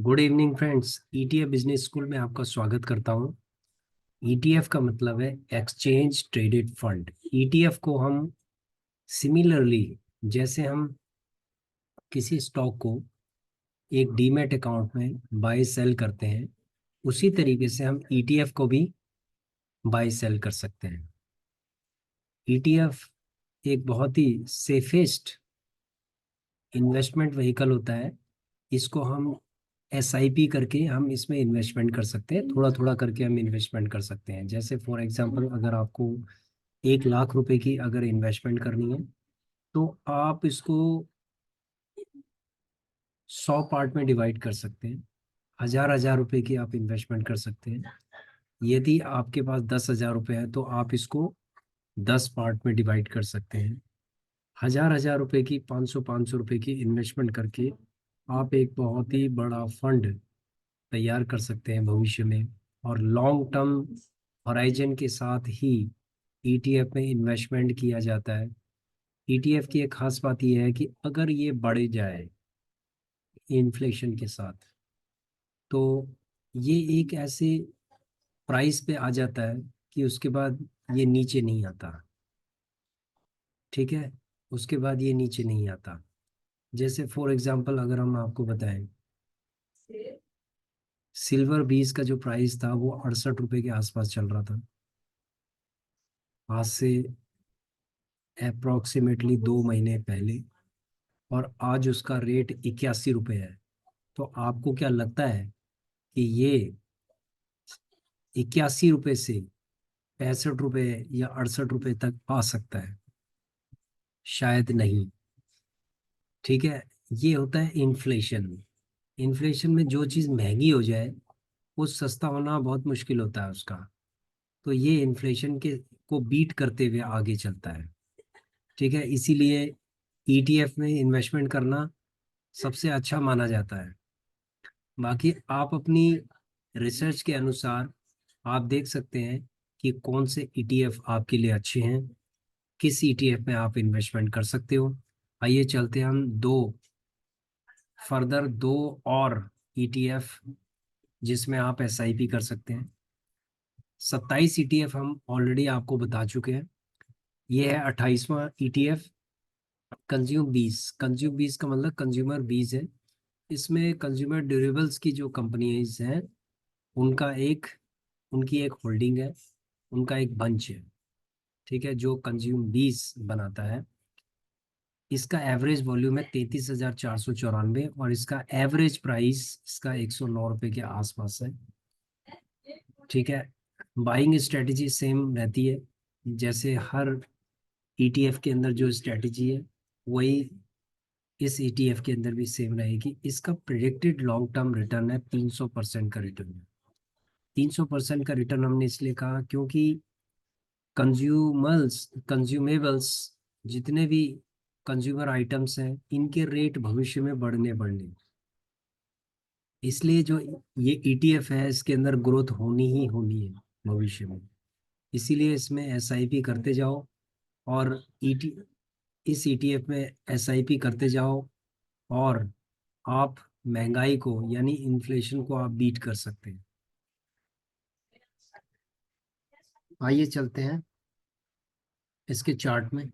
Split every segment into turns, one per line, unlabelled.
Good evening friends. ETF business school में आपका स्वागत करता हूं। ईटीएफ का मतलब है एक्सचेंज ट्रेडेड फंड। ईटीएफ को हम सिमिलरली, जैसे हम किसी स्टॉक को एक डीमैट अकाउंट में बाय सेल करते हैं, उसी तरीके से हम ईटीएफ को भी बाय सेल कर सकते हैं। ईटीएफ एक बहुत ही सेफेस्ट इन्वेस्टमेंट व्हीकल होता है। इसको हम एसआईपी करके हम इसमें इन्वेस्टमेंट कर सकते हैं, थोड़ा थोड़ा करके हम इन्वेस्टमेंट कर सकते हैं। जैसे फॉर एग्जांपल, अगर आपको 1 लाख रुपए की अगर इन्वेस्टमेंट करनी है, तो आप इसको 100 पार्ट में डिवाइड कर सकते हैं। 1000 1000 रुपए की आप इन्वेस्टमेंट कर सकते हैं। यदि आपके पास 10,000 रुपए है तो आप इसको 10 पार्ट में डिवाइड कर सकते हैं। 1000 1000 रुपए की 500 500 रुपए की इन्वेस्टमेंट करके आप एक बहुत ही बड़ा फंड तैयार कर सकते हैं भविष्य में। और लॉन्ग टर्म होराइजन के साथ ही ईटीएफ में इन्वेस्टमेंट किया जाता है। ईटीएफ की एक खास बात यह है कि अगर ये बढ़ जाए इन्फ्लेशन के साथ, तो ये एक ऐसे प्राइस पे आ जाता है कि उसके बाद ये नीचे नहीं आता। ठीक है, उसके बाद ये नीचे नहीं आता। जैसे फॉर एग्जांपल अगर हम आपको बताएं, सिल्वर बीस का जो प्राइस था वो 68 रुपए के आसपास चल रहा था, आज से अप्रोक्सीमेटली 2 महीने पहले। और आज उसका रेट 81 रुपये है। तो आपको क्या लगता है कि ये 81 रुपये से 65 रुपये या 68 रुपये तक आ सकता है? शायद नहीं। ठीक है, ये होता है इन्फ्लेशन। इन्फ्लेशन में जो चीज़ महंगी हो जाए, वो सस्ता होना बहुत मुश्किल होता है उसका। तो ये इन्फ्लेशन के को बीट करते हुए आगे चलता है। ठीक है, इसीलिए ईटीएफ में इन्वेस्टमेंट करना सबसे अच्छा माना जाता है। बाकी आप अपनी रिसर्च के अनुसार आप देख सकते हैं कि कौन से ईटीएफ आपके लिए अच्छे हैं, किस ईटीएफ में आप इन्वेस्टमेंट कर सकते हो। आइए चलते हैं हम दो और ईटीएफ जिसमें आप एसआईपी कर सकते हैं। 27 ईटीएफ हम ऑलरेडी आपको बता चुके हैं। ये है 28वां ईटीएफ, कंज्यूम बीस का मतलब कंज्यूमर बीस है। इसमें कंज्यूमर ड्यूरेबल्स की जो कंपनीज हैं, उनका एक उनकी एक होल्डिंग है, उनका एक बंच है। ठीक है, जो कंज्यूम बीस बनाता है। इसका एवरेज वॉल्यूम है 33,494 और इसका एवरेज प्राइस इसका 109 रुपये के आसपास है। ठीक है, बाइंग स्ट्रेटेजी सेम रहती है, जैसे हर ईटीएफ के अंदर जो स्ट्रेटेजी है, वही इस ईटीएफ के अंदर भी सेम रहेगी। इसका प्रिडिक्टेड लॉन्ग टर्म रिटर्न है 300% का रिटर्न है। 300% का रिटर्न हमने इसलिए कहा क्योंकि कंज्यूमेबल्स, जितने भी कंज्यूमर आइटम्स हैं, इनके रेट भविष्य में बढ़ने बढ़ने, इसलिए जो ये ईटीएफ है इसके अंदर ग्रोथ होनी ही होनी है भविष्य में। इसीलिए इसमें एसआईपी करते जाओ और ईटी इस ईटीएफ में एसआईपी करते जाओ, और आप महंगाई को यानी इन्फ्लेशन को आप बीट कर सकते हैं। आइए चलते हैं इसके चार्ट में।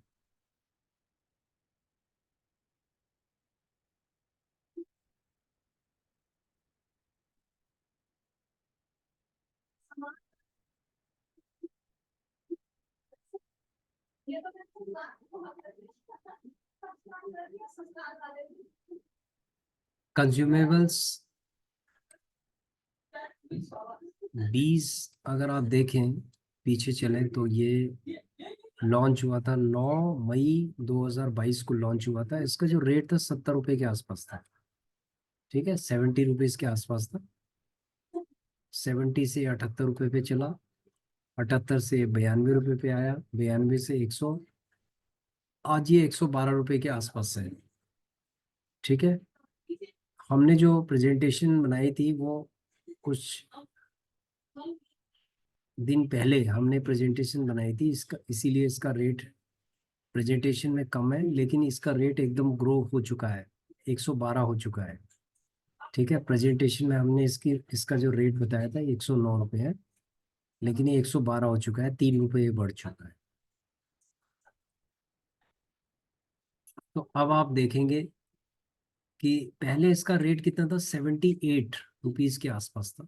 कंज्यूमेबल्स 20 अगर आप देखें, पीछे चलें तो ये लॉन्च हुआ था 9 मई 2022 को लॉन्च हुआ था। इसका जो रेट था 70 रुपये के आसपास था। ठीक है, 70 रुपीज के आसपास था। 70 से 78 रुपये पे चला, 78 से 92 रुपये पे आया, 92 से 100, आज ये 112 रुपये के आसपास है। ठीक है, हमने जो प्रेजेंटेशन बनाई थी वो कुछ दिन पहले हमने प्रेजेंटेशन बनाई थी इसका, इसीलिए इसका रेट प्रेजेंटेशन में कम है, लेकिन इसका रेट एकदम ग्रो हो चुका है, 112 हो चुका है। ठीक है, प्रेजेंटेशन में हमने इसका जो रेट बताया था 109 रुपये है, लेकिन ये 112 हो चुका है, 3 रुपये बढ़ चुका है। तो अब आप देखेंगे कि पहले इसका रेट कितना था, 78 रुपीज के आसपास था,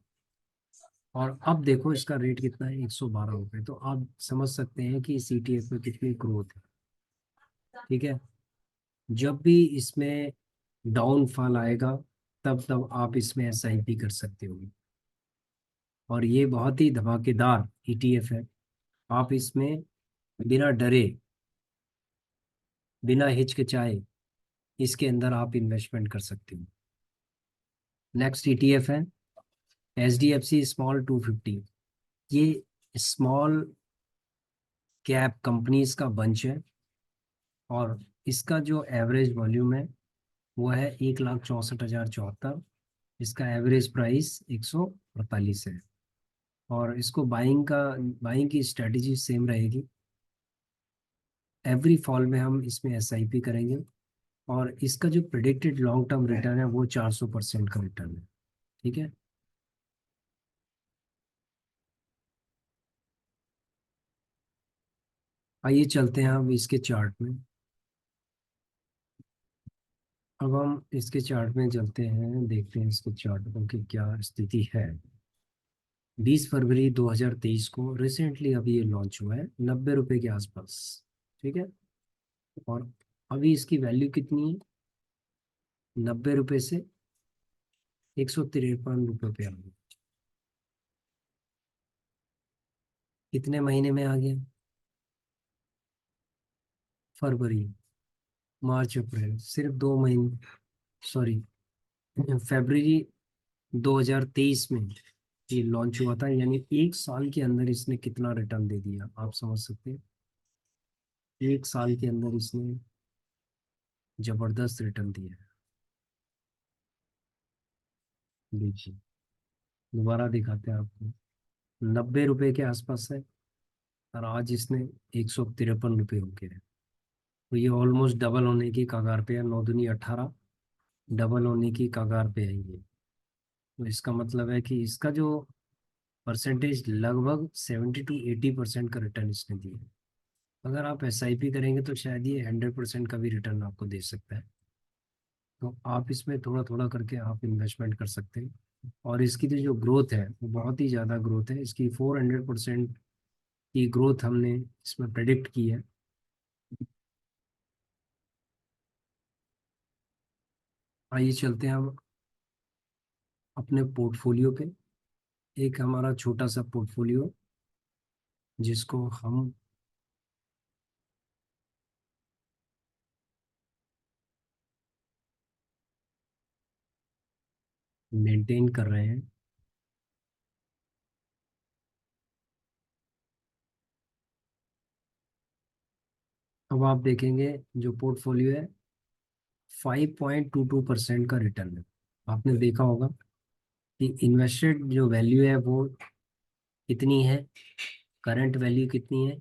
और अब देखो इसका रेट कितना है, 112 रुपये। तो आप समझ सकते हैं कि इस ETF में कितनी ग्रोथ है। ठीक है, जब भी इसमें डाउनफॉल आएगा, तब तब आप इसमें SIP कर सकते हो। और ये बहुत ही धमाकेदार ETF है। आप इसमें बिना डरे, बिना हिचकिचाए इसके अंदर आप इन्वेस्टमेंट कर सकते हो। नेक्स्ट ETF है HDFC स्मॉल 250। ये स्मॉल कैप कंपनीज का बंच है, और इसका जो एवरेज वॉल्यूम है वो है 1,64,074। इसका एवरेज प्राइस 148 है। और इसको बाइंग की स्ट्रेटेजी सेम रहेगी। एवरी फॉल में हम इसमें SIP करेंगे, और इसका जो प्रिडिक्टेड लॉन्ग टर्म रिटर्न है वो 400% का रिटर्न है। ठीक है, आइए चलते हैं अब इसके चार्ट में। अब हम इसके चार्ट में चलते हैं, देखते हैं इसके चार्ट की क्या स्थिति है। 20 फरवरी 2023 को रिसेंटली अभी ये लॉन्च हुआ है 90 रुपए के आसपास। ठीक है, और अभी इसकी वैल्यू कितनी है, 90 रुपए से 153 रुपये पे आ गई। कितने महीने में आ गया, फरवरी, मार्च, अप्रैल, सिर्फ 2 महीने, सॉरी, फरवरी 2023 में ये लॉन्च हुआ था, यानी 1 साल के अंदर इसने कितना रिटर्न दे दिया, आप समझ सकते हैं। 1 साल के अंदर इसने जबरदस्त रिटर्न दिया है। देखिए, दोबारा दिखाते हैं आपको। 90 रुपए के आसपास है, और आज इसने 153 रुपये हो गए हैं। तो ये ऑलमोस्ट डबल होने की कगार पे है, 9 दूनी 18, डबल होने की कगार पे है ये। तो इसका मतलब है कि इसका जो परसेंटेज लगभग 70 to 80% का रिटर्न इसने दिया है। अगर आप SIP करेंगे तो शायद ये 100% का भी रिटर्न आपको दे सकता है। तो आप इसमें थोड़ा थोड़ा करके आप इन्वेस्टमेंट कर सकते हैं। और इसकी तो जो ग्रोथ है वो बहुत ही ज़्यादा ग्रोथ है, इसकी 400% की ग्रोथ हमने इसमें प्रेडिक्ट की है। आइए चलते हैं हम अपने पोर्टफोलियो पे। एक हमारा छोटा सा पोर्टफोलियो जिसको हम मेंटेन कर रहे हैं। अब आप देखेंगे जो पोर्टफोलियो है, 5.22% का रिटर्न है। आपने देखा होगा कि इन्वेस्टेड जो वैल्यू है वो कितनी है, करंट वैल्यू कितनी है,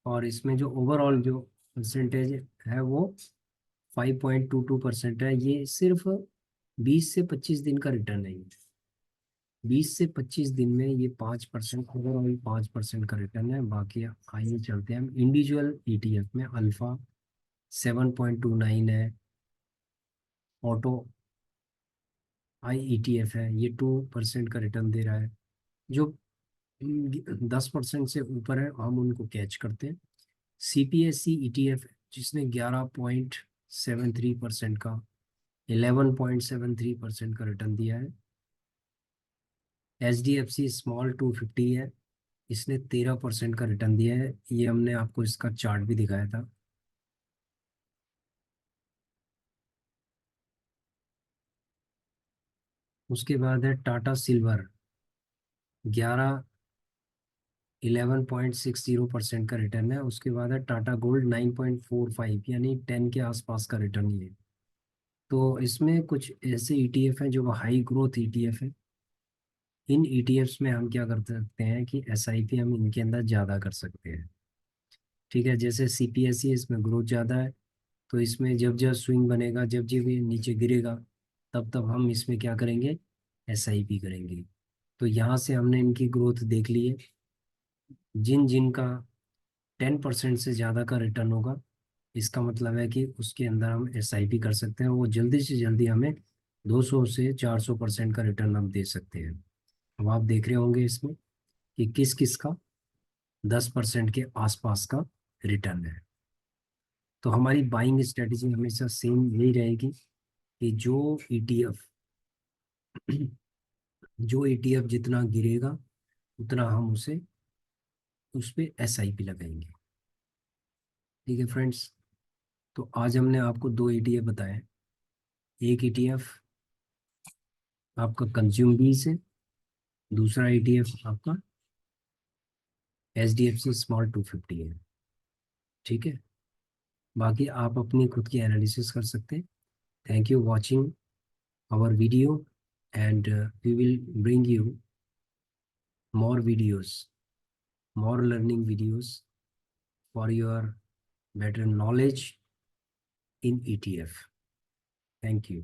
और इसमें जो ओवरऑल जो परसेंटेज है वो 5.22% है। ये सिर्फ 20 से 25 दिन का रिटर्न है। 20 से 25 दिन में ये 5%, ओवरऑल 5% का रिटर्न है। बाकी आइए चलते हैं हम इंडिविजुअल ETF में। अल्फा 7.29 है। ऑटो IETF है, ये 2% का रिटर्न दे रहा है। जो 10% से ऊपर है हम उनको कैच करते हैं। CPSE ETF जिसने 11.73% का, 11.73% का रिटर्न दिया है। HDFC स्मॉल 250 है, इसने 13% का रिटर्न दिया है। ये हमने आपको इसका चार्ट भी दिखाया था। उसके बाद है टाटा सिल्वर, 11.60% का रिटर्न है। उसके बाद है टाटा गोल्ड 9.45, यानी 10 के आसपास का रिटर्न ही है। तो इसमें कुछ ऐसे ETF हैं जो हाई ग्रोथ ETF है। इन ETFs में हम क्या कर सकते हैं कि SIP हम इनके अंदर ज़्यादा कर सकते हैं। ठीक है, जैसे CPSE, इसमें ग्रोथ ज़्यादा है, तो इसमें जब जब स्विंग बनेगा, जब जब ये नीचे गिरेगा, तब तब हम इसमें क्या करेंगे, SIP करेंगे। तो यहाँ से हमने इनकी ग्रोथ देख ली है। जिन जिन का 10% से ज़्यादा का रिटर्न होगा, इसका मतलब है कि उसके अंदर हम SIP कर सकते हैं, वो जल्दी से जल्दी हमें 200 से 400% का रिटर्न हम दे सकते हैं। अब आप देख रहे होंगे इसमें कि किस किस का 10% के आसपास का रिटर्न है। तो हमारी बाइंग स्ट्रेटेजी हमेशा सेम यही रहेगी कि जो ETF जितना गिरेगा उतना हम उस पे SIP लगाएंगे। ठीक है फ्रेंड्स। तो आज हमने आपको दो ETF बताए। एक ETF आपका कंज्यूम बी से, दूसरा ETF आपका HDFC स्मॉल 250 है। ठीक है। बाकी आप अपनी खुद की एनालिसिस कर सकते हैं। Thank you watching our video, and we will bring you more videos, more learning videos for your better knowledge in ETF. Thank you.